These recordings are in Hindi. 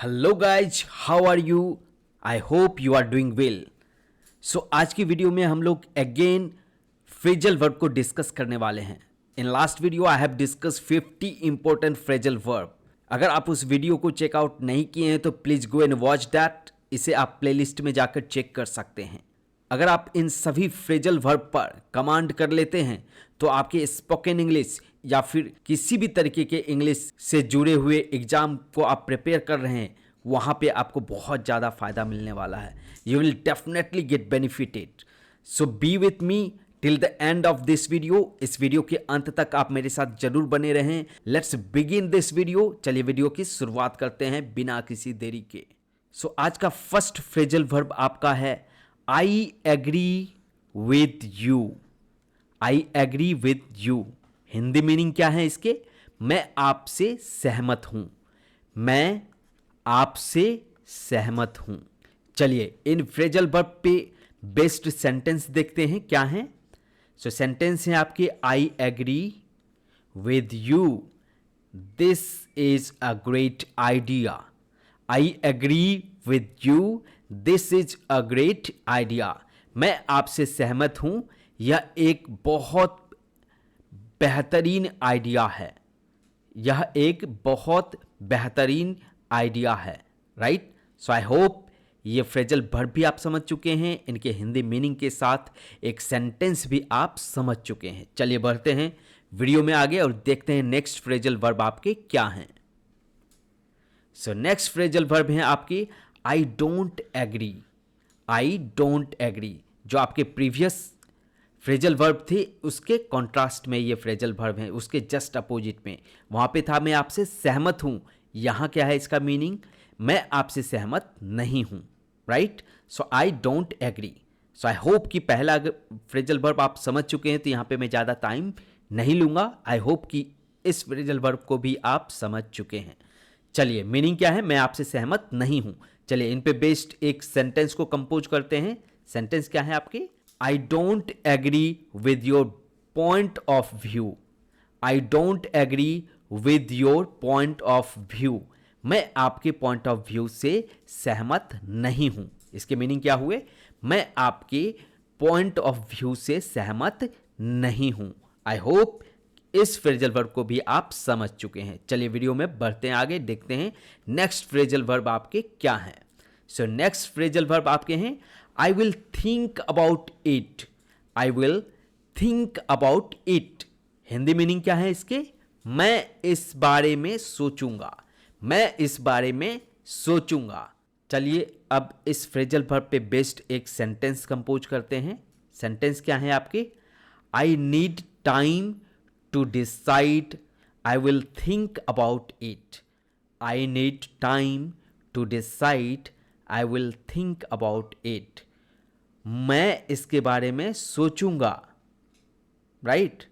Hello guys, how are you? I hope you are doing well. So आज की वीडियो में हम लोग अगेन फ्रेजल वर्ब को डिस्कस करने वाले हैं। In last video I have discuss 50 important phrasal verb. अगर आप उस वीडियो को चेकआउट नहीं किए हैं तो please go and watch that. इसे आप प्लेलिस्ट में जाकर चेक कर सकते हैं। अगर आप इन सभी फ्रेजल वर्ब पर कमांड कर लेते हैं तो आपके स्पोकन इंग्लिश या फिर किसी भी तरीके के इंग्लिश से जुड़े हुए एग्जाम को आप प्रिपेयर कर रहे हैं, वहाँ पे आपको बहुत ज़्यादा फायदा मिलने वाला है। You will definitely get benefited. So B with me till the end of this video. इस वीडियो के अंत तक आप मेरे साथ जरूर बने रहें। Let's begin this video. चलिए वीडियो की शुरुआत करते हैं बिना किसी देरी के। सो आज का फर्स्ट फ्रेजल वर्ब आपका है I agree with you. I agree with you Hindi meaning क्या है इसके? मैं आपसे सहमत हूं। मैं आपसे सहमत हूं। चलिए इन फ्रेजल वर्ब पे बेस्ड सेंटेंस देखते हैं क्या है। सो सेंटेंस है आपके I agree with you, this is a great idea. I agree with you, this is a great idea. मैं आपसे सहमत हूं, यह एक बहुत बेहतरीन आइडिया है। यह एक बहुत बेहतरीन आइडिया है। राइट। सो आई होप ये फ्रेजल वर्ब भी आप समझ चुके हैं, इनके हिंदी मीनिंग के साथ एक सेंटेंस भी आप समझ चुके हैं। चलिए बढ़ते हैं वीडियो में आगे और देखते हैं नेक्स्ट फ्रेजल वर्ब आपके क्या हैं। सो नेक्स्ट फ्रेजल वर्ब है आपकी I don't agree. I don't agree जो आपके प्रीवियस फ्रेजल वर्ब थे उसके कॉन्ट्रास्ट में ये फ्रेजल वर्ब है, उसके जस्ट अपोजिट में। वहां पे था मैं आपसे सहमत हूं, यहां क्या है इसका मीनिंग? मैं आपसे सहमत नहीं हूं। Right. So I don't agree. So I hope कि पहला फ्रेजल वर्ब आप समझ चुके हैं, तो यहां पे मैं ज़्यादा टाइम नहीं लूंगा। आई होप कि इस फ्रेजल वर्ब को भी आप समझ चुके हैं। चलिए मीनिंग क्या है? मैं आपसे सहमत नहीं हूं। चलिए इन पे बेस्ड एक सेंटेंस को कंपोज करते हैं। सेंटेंस क्या है आपके? I don't agree with your point of view. I don't agree with your point of view. मैं आपके पॉइंट ऑफ व्यू से सहमत नहीं हूं। इसके मीनिंग क्या हुए? मैं आपके पॉइंट ऑफ व्यू से सहमत नहीं हूं। आई होप इस फ्रेजल वर्ब को भी आप समझ चुके हैं। चलिए वीडियो में बढ़ते हैं आगे, देखते हैं नेक्स्ट फ्रेजल वर्ब आपके क्या हैं। सो नेक्स्ट फ्रेजल वर्ब आपके हैं I will think about it. I will think about it Hindi meaning क्या है इसके? मैं इस बारे में सोचूंगा। मैं इस बारे में सोचूंगा। चलिए अब इस फ्रेजल वर्ब पे बेस्ड एक सेंटेंस कंपोज करते हैं। सेंटेंस क्या है आपके? I need time to decide. I will think about it. I need time to decide. I will think about it. मैं इसके बारे में सोचूंगा। Right.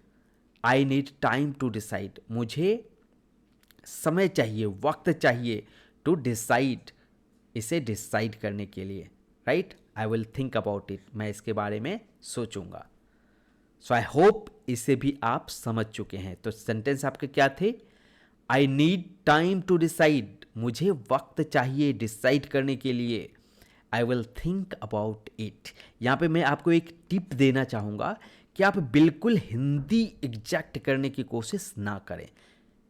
I need time to decide. मुझे समय चाहिए, वक्त चाहिए टू डिसाइड, इसे डिसाइड करने के लिए। Right. I will think about it. मैं इसके बारे में सोचूंगा। सो आई होप इसे भी आप समझ चुके हैं। तो सेंटेंस आपके क्या थे? I need time to decide. मुझे वक्त चाहिए डिसाइड करने के लिए। I will think about it. यहाँ पे मैं आपको एक टिप देना चाहूँगा कि आप बिल्कुल हिंदी एग्जैक्ट करने की कोशिश ना करें।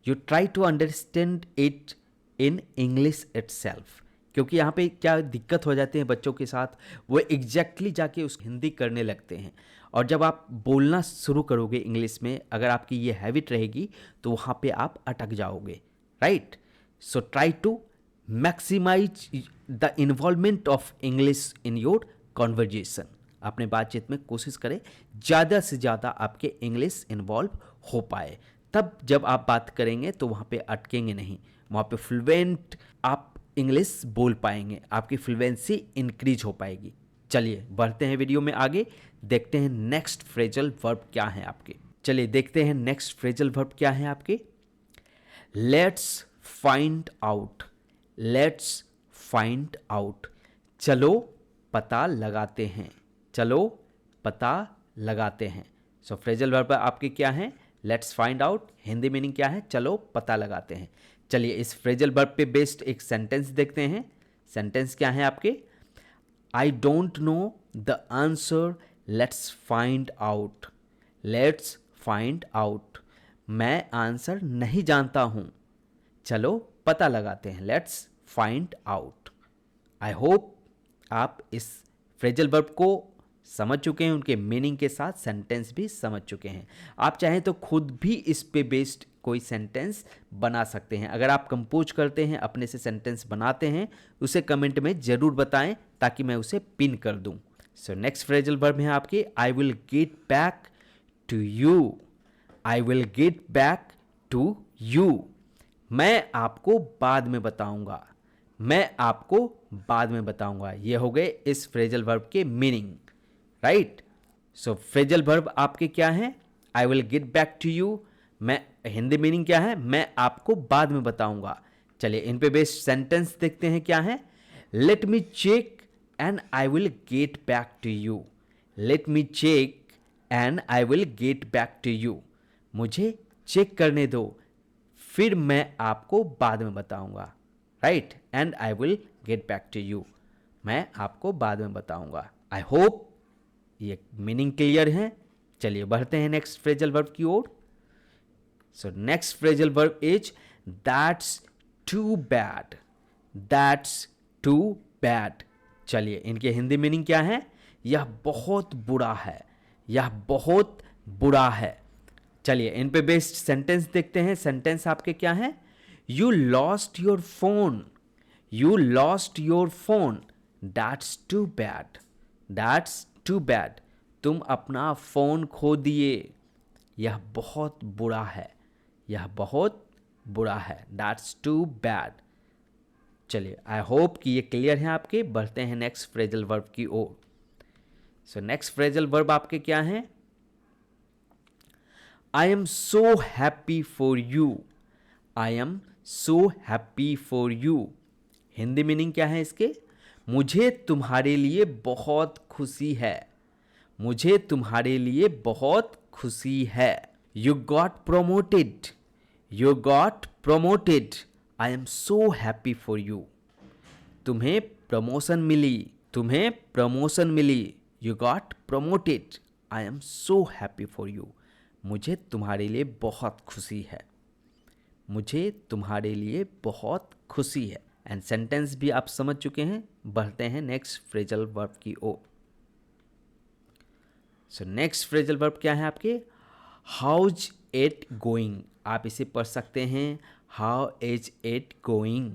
You try to understand it in English itself. क्योंकि यहाँ पे क्या दिक्कत हो जाती है बच्चों के साथ, वो एग्जैक्टली जाके उस हिंदी करने लगते हैं। और जब आप बोलना शुरू करोगे इंग्लिश में, अगर आपकी ये हैबिट रहेगी तो वहाँ पे आप अटक जाओगे। Right. So try to maximise the involvement of English in your conversation. अपने बातचीत में कोशिश करें ज़्यादा से ज़्यादा आपके इंग्लिश इन्वॉल्व हो पाए। तब जब आप बात करेंगे तो वहाँ पे अटकेंगे नहीं, वहाँ पे फ्लुएंट आप इंग्लिश बोल पाएंगे, आपकी फ्लुएंसी इंक्रीज हो पाएगी। चलिए बढ़ते हैं वीडियो में आगे, देखते हैं नेक्स्ट फ्रेजल वर्ब क्या है आपके। चलिए देखते हैं नेक्स्ट फ्रेजल वर्ब क्या है आपके। Let's find out. Let's find out. चलो पता लगाते हैं। चलो पता लगाते हैं। सो फ्रेजल वर्ब आपके क्या है? Let's find out. Hindi meaning क्या है? चलो पता लगाते हैं। चलिए इस फ्रेजल वर्ब पे बेस्ड एक सेंटेंस देखते हैं। सेंटेंस क्या है आपके? I don't know the answer, let's find out. Let's find out. मैं आंसर नहीं जानता हूँ, चलो पता लगाते हैं। Let's find out. I hope आप इस फ्रेजल वर्ब को समझ चुके हैं, उनके मीनिंग के साथ सेंटेंस भी समझ चुके हैं। आप चाहें तो खुद भी इस पे बेस्ड कोई सेंटेंस बना सकते हैं। अगर आप कंपोज करते हैं, अपने से सेंटेंस बनाते हैं, उसे कमेंट में ज़रूर बताएं ताकि मैं उसे पिन कर दूं। सो नेक्स्ट फ्रेजल वर्ब है आपकी I will get back to you. I will get back to you. मैं आपको बाद में बताऊंगा। मैं आपको बाद में बताऊंगा। ये हो गए इस फ्रेजल वर्ब के meaning, right. So phrasal verb आपके क्या हैं? I will get back to you. मैं हिंदी मीनिंग क्या है? मैं आपको बाद में बताऊंगा। चलिए इन पे बेस्ड सेंटेंस देखते हैं क्या है। Let me check and I will get back to you. Let me check and I will get back to you. मुझे चेक करने दो, फिर मैं आपको बाद में बताऊंगा, right. And I will get back to you. मैं आपको बाद में बताऊंगा। आई होप ये मीनिंग क्लियर है। चलिए बढ़ते हैं नेक्स्ट फ्रेजल वर्ब की ओर। So next phrasal verb is that's too bad. That's too bad. चलिए इनके हिंदी मीनिंग क्या है? यह बहुत बुरा है। यह बहुत बुरा है। चलिए इन पे बेस्ड सेंटेंस देखते हैं। सेंटेंस आपके क्या है? You lost your phone. You lost your phone. That's too bad. That's too bad. तुम अपना फोन खो दिए। यह बहुत बुरा है। यह बहुत बुरा है। That's too bad. चलिए आई होप कि ये क्लियर है आपके। बढ़ते हैं नेक्स्ट फ्रेजल वर्ब की ओर। सो नेक्स्ट फ्रेजल वर्ब आपके क्या हैं? I am so happy for you. I am so happy for you. Hindi meaning क्या है इसके? मुझे तुम्हारे लिए बहुत खुशी है। मुझे तुम्हारे लिए बहुत खुशी है। You got promoted. You got promoted. I am so happy for you. तुम्हें प्रमोशन मिली। तुम्हें प्रमोशन मिली। You got promoted. I am so happy for you. मुझे तुम्हारे लिए बहुत खुशी है। मुझे तुम्हारे लिए बहुत खुशी है। एंड सेंटेंस भी आप समझ चुके हैं। बढ़ते हैं नेक्स्ट फ्रेजल वर्ब की ओर। सो नेक्स्ट फ्रेजल वर्ब क्या है आपके? How's it going. आप इसे पढ़ सकते हैं हाउ इज इट गोइंग।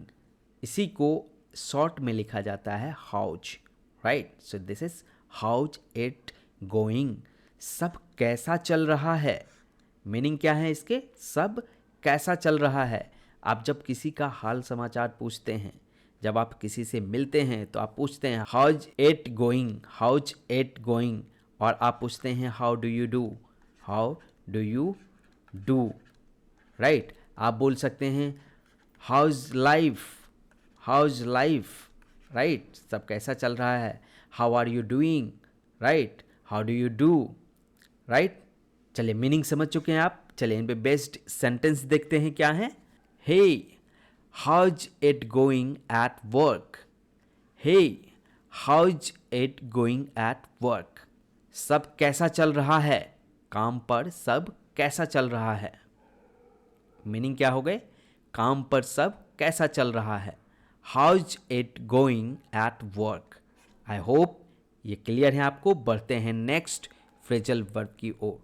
इसी को शॉर्ट में लिखा जाता है how's, right. So this is how's it going. सब कैसा चल रहा है। मीनिंग क्या है इसके? सब कैसा चल रहा है। आप जब किसी का हाल समाचार पूछते हैं, जब आप किसी से मिलते हैं तो आप पूछते हैं how's it going. How's it going. और आप पूछते हैं how do you do. How do you do, right. आप बोल सकते हैं how's life. How's life, right. सब कैसा चल रहा है। How are you doing, right. How do you do, right. चलिए मीनिंग समझ चुके हैं आप। चलिए इन पे बेस्ड सेंटेंस देखते हैं क्या है। Hey how's it going at work. Hey how's it going at work. सब कैसा चल रहा है। काम पर सब कैसा चल रहा है। मीनिंग क्या हो गए? काम पर सब कैसा चल रहा है। How's it going at work. I hope ये क्लियर है आपको। बढ़ते हैं नेक्स्ट फ्रेजल वर्ब की ओर।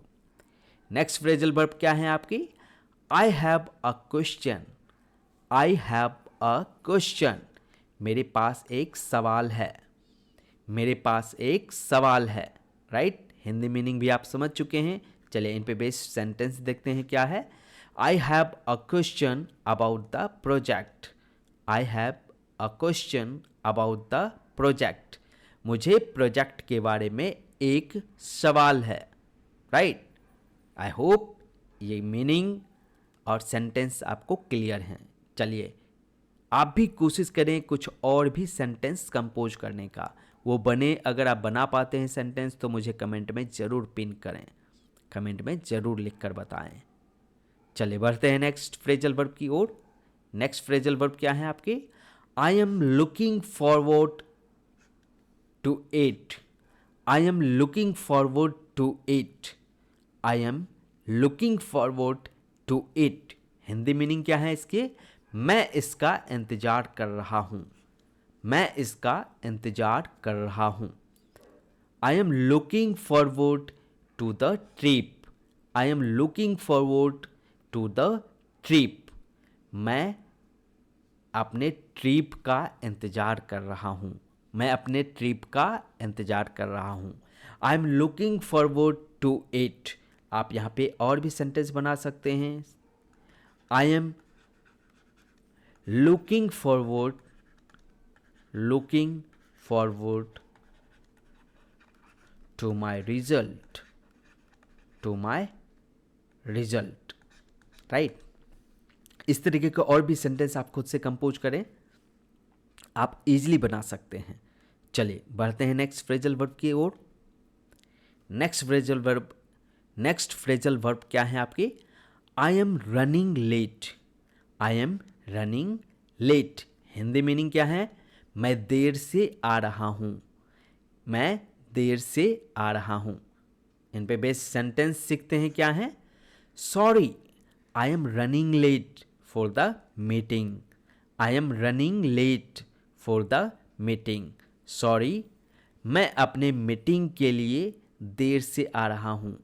नेक्स्ट फ्रेजल वर्ब क्या है आपकी? I have a question. I have a question. मेरे पास एक सवाल है। मेरे पास एक सवाल है, राइट। हिंदी मीनिंग भी आप समझ चुके हैं। चलिए इन पे बेस्ड सेंटेंस देखते हैं क्या है। I have a question about the project. I have a question about the project. मुझे प्रोजेक्ट के बारे में एक सवाल है, राइट। आई होप ये मीनिंग और सेंटेंस आपको क्लियर हैं। चलिए आप भी कोशिश करें कुछ और भी सेंटेंस कंपोज करने का। वो बने, अगर आप बना पाते हैं सेंटेंस तो मुझे कमेंट में ज़रूर पिन करें। कमेंट में ज़रूर लिख कर बताएं। चलिए बढ़ते हैं नेक्स्ट फ्रेजल वर्ब की ओर। नेक्स्ट फ्रेजल वर्ब क्या है आपके? I am looking forward to it. I am looking forward to it. I am looking forward to it. Hindi meaning क्या है इसके? मैं इसका इंतजार कर रहा हूं। मैं इसका इंतजार कर रहा हूं। I am looking forward to the trip. I am looking forward to the trip. मैं अपने ट्रिप का इंतजार कर रहा हूँ। मैं अपने ट्रिप का इंतजार कर रहा हूँ। I am looking forward to it. आप यहाँ पे और भी सेंटेंस बना सकते हैं। I am looking forward to my result. To my result, right. इस तरीके के और भी सेंटेंस आप खुद से कंपोज करें, आप इजीली बना सकते हैं। चलिए बढ़ते हैं नेक्स्ट फ्रेजल वर्ब की ओर। नेक्स्ट फ्रेजल वर्ब क्या है आपके? I am running late. I am running late. Hindi meaning क्या है? मैं देर से आ रहा हूं। मैं देर से आ रहा हूं। इन पे बेस्ड सेंटेंस सीखते हैं क्या है? Sorry, I am running late for the meeting. I am running late for the meeting. Sorry, मैं अपने मीटिंग के लिए देर से आ रहा हूँ,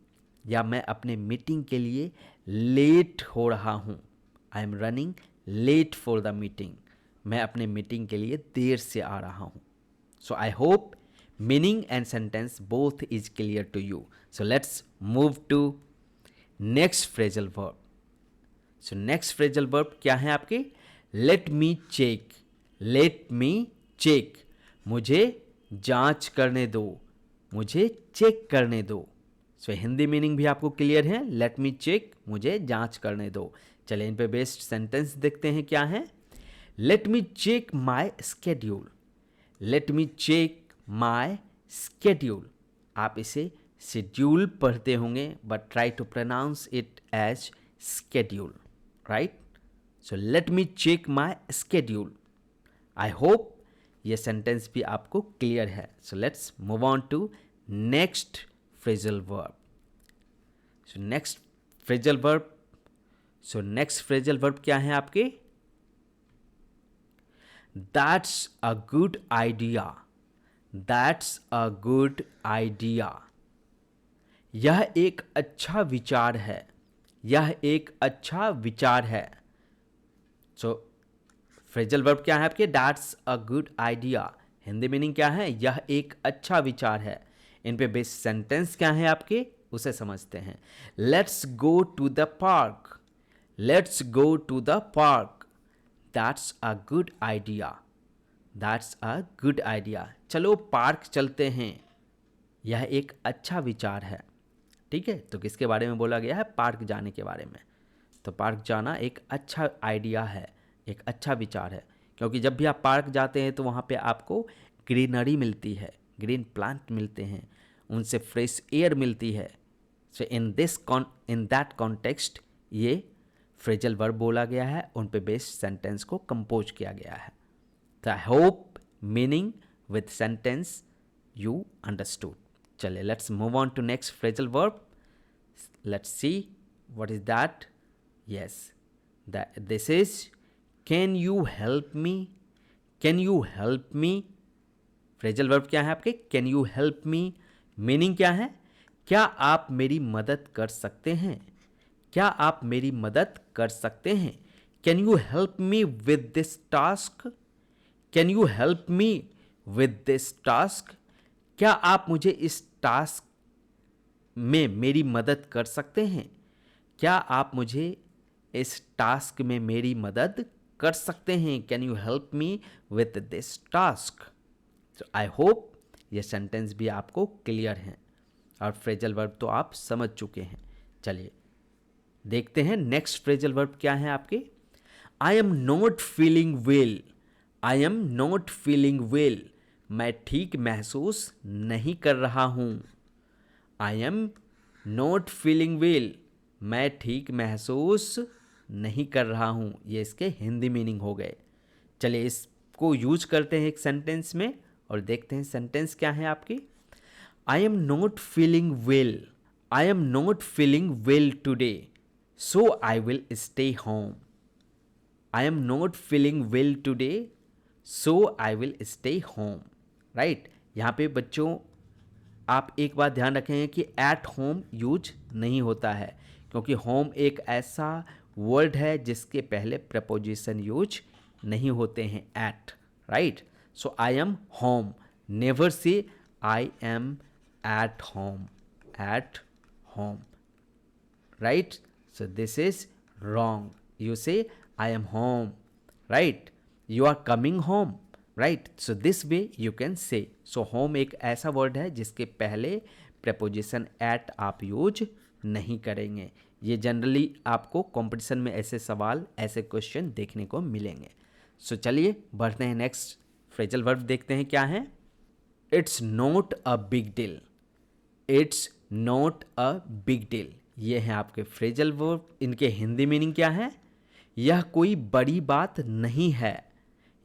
या मैं अपने मीटिंग के लिए लेट हो रहा हूँ। I am running late for the meeting. मैं अपने मीटिंग के लिए देर से आ रहा हूँ। So I hope meaning and sentence both is clear to you. So let's move to next phrasal verb. So next phrasal verb क्या है आपके? Let me check. Let me check. मुझे जांच करने दो। मुझे चेक करने दो। सो हिंदी मीनिंग भी आपको क्लियर है। लेट मी चेक, मुझे जांच करने दो। चलिए इन पे बेस्ड सेंटेंस देखते हैं क्या है। Let me check my schedule. Let me check my schedule. आप इसे शेड्यूल पढ़ते होंगे, but try to pronounce it as schedule, right. So let me check my schedule. I hope ये सेंटेंस भी आपको क्लियर है। So let's move on to next phrasal verb. So next phrasal verb क्या है आपके? That's a good idea. That's a good idea. यह एक अच्छा विचार है। यह एक अच्छा विचार है। सो फ्रेजल वर्ब क्या है आपके? That's a good idea. Hindi meaning क्या है? यह एक अच्छा विचार है। इन पे बेस्ड सेंटेंस क्या है आपके, उसे समझते हैं। Let's go to the park. Let's go to the park. That's a good idea. That's a good idea. चलो पार्क चलते हैं। यह एक अच्छा विचार है। ठीक है, तो किसके बारे में बोला गया है? पार्क जाने के बारे में। तो पार्क जाना एक अच्छा आइडिया है, एक अच्छा विचार है। क्योंकि जब भी आप पार्क जाते हैं तो वहाँ पे आपको ग्रीनरी मिलती है, ग्रीन प्लांट मिलते हैं, उनसे फ्रेश एयर मिलती है। सो इन दैट कॉन्टेक्स्ट ये फ्रेजल वर्ब बोला गया है, उन पे बेस्ड सेंटेंस को कंपोज किया गया है। तो I hope meaning with sentence you understood. चलिए let's move on to next phrasal verb. Let's see what is that. Yes, this is can you help me. Can you help me. Phrasal verb क्या है आपके? Can you help me. Meaning क्या है? क्या आप मेरी मदद कर सकते हैं? क्या आप मेरी मदद कर सकते हैं? Can you help me with this task. Can you help me with this task. क्या आप मुझे इस टास्क में मेरी मदद कर सकते हैं? क्या आप मुझे इस टास्क में मेरी मदद कर सकते हैं? Can you help me with this task. So I hope ये सेंटेंस भी आपको क्लियर है और फ्रेजल वर्ब तो आप समझ चुके हैं। चलिए देखते हैं नेक्स्ट फ्रेजल वर्ब क्या है आपके। I am not feeling well. I am not feeling well. मैं ठीक महसूस नहीं कर रहा हूँ। I am not feeling well. मैं ठीक महसूस नहीं कर रहा हूँ, ये इसके हिंदी मीनिंग हो गए। चलिए इसको यूज करते हैं एक सेंटेंस में और देखते हैं सेंटेंस क्या है आपकी। I am not feeling well, I am not feeling well today, so I will stay home. I am not feeling well today, so I will stay home. Right, यहाँ पे बच्चों आप एक बात ध्यान रखें कि एट होम यूज नहीं होता है, क्योंकि होम एक ऐसा वर्ड है जिसके पहले प्रपोजिशन यूज नहीं होते हैं at. Right, so I am home, never say I am at home, at home. Right, so this is wrong, you say I am home. Right, you are coming home. Right, so this way you can say. So home एक ऐसा वर्ड है जिसके पहले प्रपोजिशन एट आप यूज नहीं करेंगे। ये जनरली आपको कंपटीशन में ऐसे सवाल, ऐसे क्वेश्चन देखने को मिलेंगे। सो चलिए बढ़ते हैं, नेक्स्ट फ्रेजल वर्ब देखते हैं क्या है। It's not a big deal, it's not a big deal, ये है आपके फ्रेजल वर्ब। इनके हिंदी मीनिंग क्या है? यह कोई बड़ी बात नहीं है,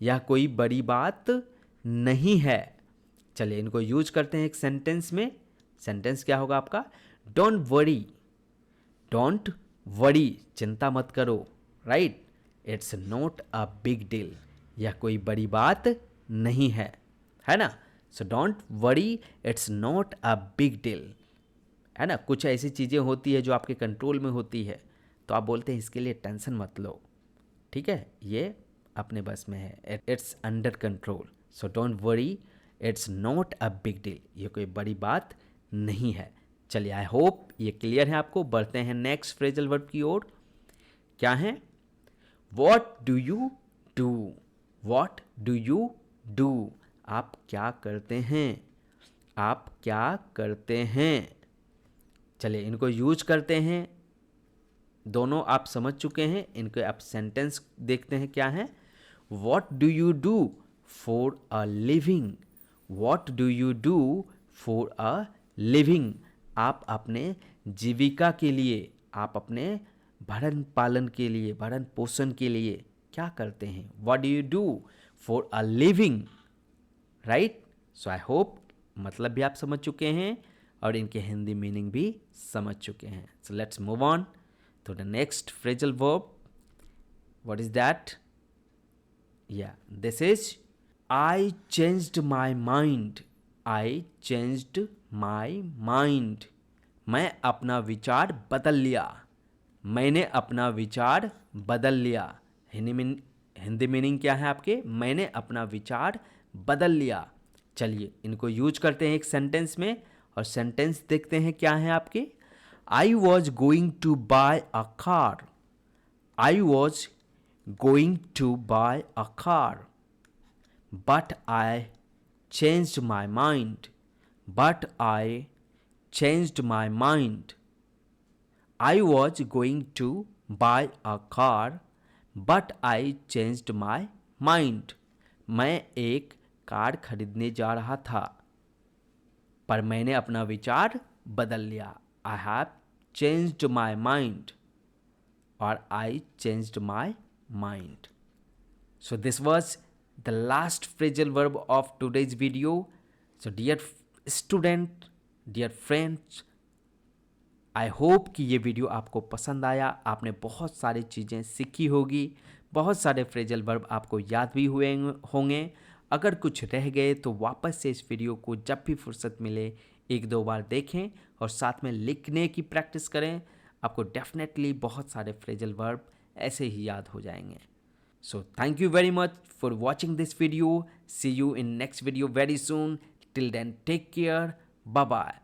यह कोई बड़ी बात नहीं है। चलिए इनको यूज करते हैं एक सेंटेंस में। सेंटेंस क्या होगा आपका? डोंट वरी, डोंट वरी, चिंता मत करो। Right, it's not a big deal, यह कोई बड़ी बात नहीं है ना। So don't worry, it's not a big deal, है ना। कुछ ऐसी चीज़ें होती है जो आपके कंट्रोल में होती है, तो आप बोलते हैं इसके लिए टेंशन मत लो, ठीक है, ये अपने बस में है, it's under control. So don't worry, it's not a big deal, ये कोई बड़ी बात नहीं है। चलिए आई होप ये क्लियर है आपको। बढ़ते हैं नेक्स्ट फ्रेजल वर्ब की ओर। क्या है? What do you do, what do you do, आप क्या करते हैं, आप क्या करते हैं। चलिए इनको यूज करते हैं, दोनों आप समझ चुके हैं। इनको आप सेंटेंस देखते हैं क्या है। What do you do for a living, what do you do for a living, आप अपने जीविका के लिए, आप अपने भरण पालन के लिए, भरण पोषण के लिए क्या करते हैं। What do you do for a living. Right, so I hope मतलब भी आप समझ चुके हैं और इनके हिंदी मीनिंग भी समझ चुके हैं। सो let's move on to the next phrasal verb. What is that? Yeah, this is I changed my mind, I changed my mind, मैं अपना विचार बदल लिया, मैंने अपना विचार बदल लिया। हिंदी मीनिंग क्या है आपके? मैंने अपना विचार बदल लिया। चलिए इनको यूज करते हैं एक सेंटेंस में और सेंटेंस देखते हैं क्या है आपके। I was going to buy a car, I was going to buy a car, but I changed my mind, but I changed my mind. I was going to buy a car, but I changed my mind. मैं एक कार खरीदने जा रहा था, पर मैंने अपना विचार बदल लिया। I have changed my mind, or I changed my mind. So this was the last phrasal verb of today's video. So dear student, dear friends, I hope कि ये वीडियो आपको पसंद आया, आपने बहुत सारी चीज़ें सीखी होगी, बहुत सारे फ्रेजल वर्ब आपको याद भी हुए होंगे। अगर कुछ रह गए तो वापस से इस वीडियो को जब भी फुर्सत मिले एक दो बार देखें और साथ में लिखने की प्रैक्टिस करें। आपको डेफिनेटली बहुत सारे फ्रेजल वर्ब ऐसे ही याद हो जाएंगे। So thank you very much for watching this video. See you in next video very soon. Till then take care, bye bye.